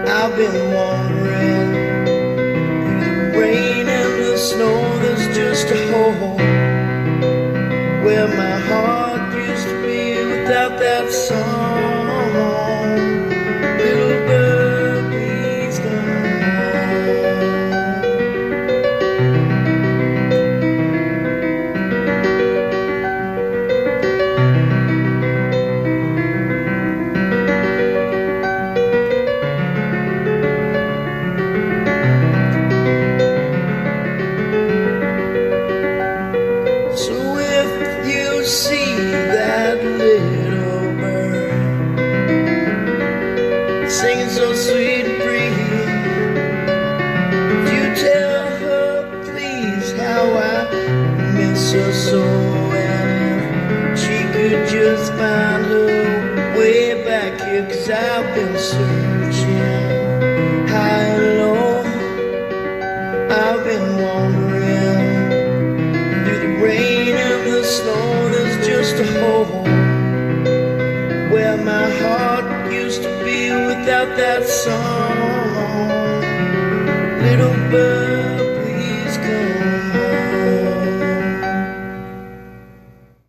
I've been wandering through the rain and the snow. There's just a hole where my heart used to be without that song. Little bird, please come see that little bird singing so sweet and free. You tell her please how I miss her so, and if she could just find her way back here, 'cause I've been searching high and low. I've been wandering through the rain and the snow. Just a hole where my heart used to be without that song.